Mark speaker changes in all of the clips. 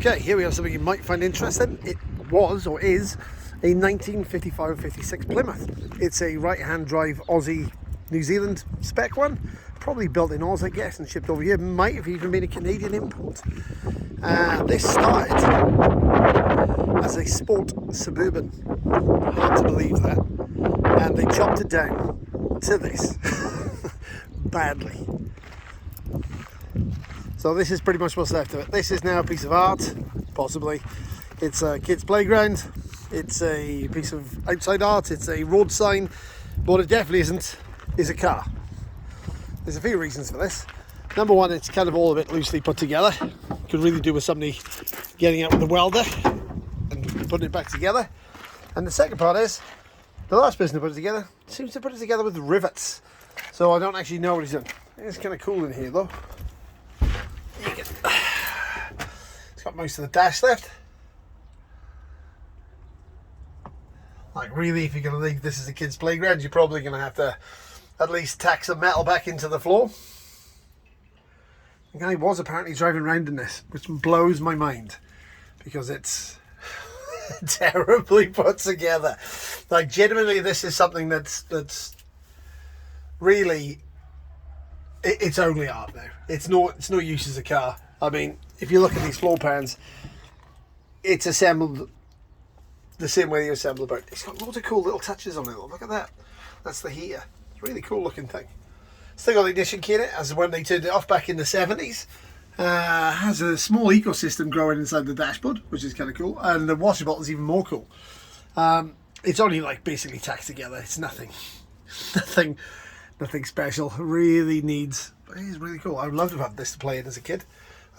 Speaker 1: Okay, here we have something you might find interesting. It was, or is, a 1955-56 Plymouth. It's a right-hand drive Aussie New Zealand spec one. Probably built in Oz, I guess, and shipped over here. Might have even been a Canadian import. This started as a sport Suburban. Hard to believe that. And they chopped it down to this. Badly. So this is pretty much what's left of it. This is now a piece of art, possibly. It's a kid's playground. It's a piece of outside art. It's a road sign. But what it definitely isn't is a car. There's a few reasons for this. Number one, it's kind of all a bit loosely put together. Could really do with somebody getting out with a welder and putting it back together. And the second part is, the last person to put it together seems to put it together with rivets. So I don't actually know what he's done. It's kind of cool in here though. It's got most of the dash left. Like really, if you're going to leave this as a kid's playground, you're probably going to have to at least tack some metal back into the floor. The guy was apparently driving around in this, which blows my mind because it's terribly put together. Like genuinely, this is something that's really, it's only art now. It's no use as a car. I mean, if you look at these floor pans, it's assembled the same way you assemble a boat. It's got loads of cool little touches on it. Look at that. That's the heater. It's a really cool looking thing. Still got the ignition key in it, as when they turned it off back in the 70s. Has a small ecosystem growing inside the dashboard, which is kind of cool. And the washer bottle is even more cool. It's only like basically tacked together. It's nothing special. Really needs, but it is really cool. I would love to have this to play in as a kid.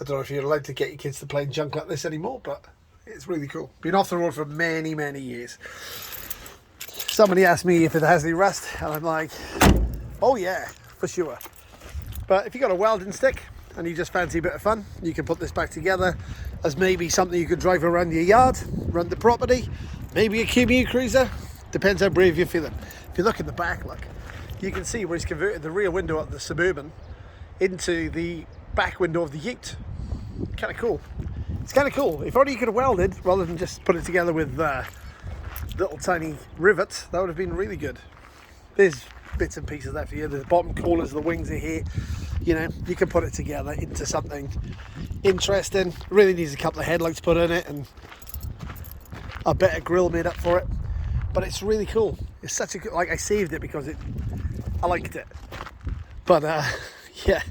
Speaker 1: I don't know if you're allowed to get your kids to play in junk like this anymore, but it's really cool. Been off the road for many, many years. Somebody asked me if it has any rust, and I'm like, oh yeah, for sure. But if you got a welding stick and you just fancy a bit of fun, you can put this back together as maybe something you could drive around your yard, run the property, maybe a QB cruiser. Depends how brave you're feeling. If you look in the back, look, you can see where he's converted the rear window of the Suburban into the back window of the Ute. Kind of cool. It's kind of cool. If only you could have welded rather than just put it together with little tiny rivets, that would have been really good. There's bits and pieces left here. The bottom corners of the wings are here. You know, you can put it together into something interesting. It really needs a couple of headlights put in it and a better grille made up for it. But it's really cool. It's such a good, like I saved it because I liked it. But yeah,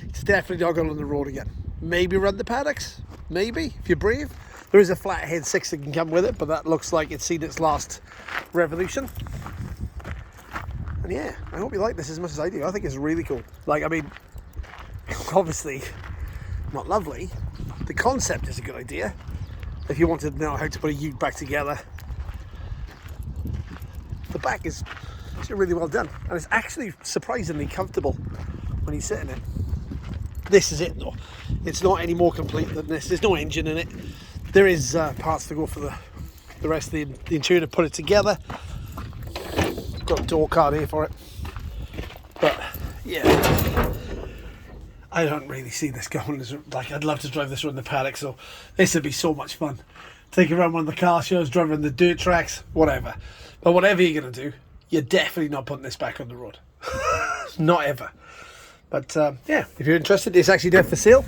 Speaker 1: it's definitely not going on the road again. Maybe run the paddocks. Maybe, if you're brave. There is a flathead 6 that can come with it, but that looks like it's seen its last revolution. And yeah, I hope you like this as much as I do. I think it's really cool. Like, I mean, obviously not lovely. The concept is a good idea. If you wanted to know how to put a ute back together. The back is really well done. And it's actually surprisingly comfortable when you sit in it. This is it though. It's not any more complete than this. There's no engine in it. There is parts to go for the rest of the interior to put it together. Got a door card here for it. But yeah, I don't really see this going as, like, I'd love to drive this around the paddock, so this would be so much fun. Take it around one of the car shows, drive around the dirt tracks, whatever. But whatever you're going to do, you're definitely not putting this back on the road. Not ever. But yeah, if you're interested, it's actually there for sale.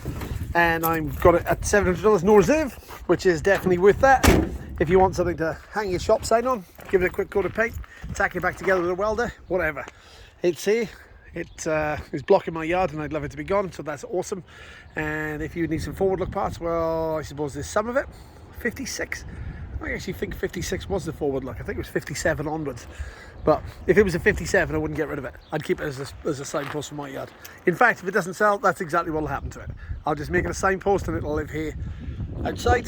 Speaker 1: And I've got it at $700 no reserve, which is definitely worth that. If you want something to hang your shop sign on, give it a quick coat of paint, tack it back together with a welder, whatever. It's here. It is blocking my yard and I'd love it to be gone, so that's awesome. And if you need some forward look parts, well, I suppose there's some of it. 56. I actually think 56 was the forward look. I think it was 57 onwards. But if it was a 57, I wouldn't get rid of it. I'd keep it as a signpost for my yard. In fact, if it doesn't sell, that's exactly what will happen to it. I'll just make it a signpost and it'll live here outside.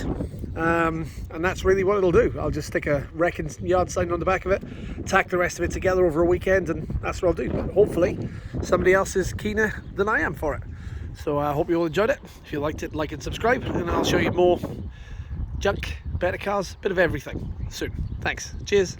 Speaker 1: And that's really what it'll do. I'll just stick a wrecking yard sign on the back of it, tack the rest of it together over a weekend, and that's what I'll do. But hopefully somebody else is keener than I am for it. So I hope you all enjoyed it. If you liked it, like and subscribe, and I'll show you more junk, better cars, bit of everything soon. Thanks. Cheers.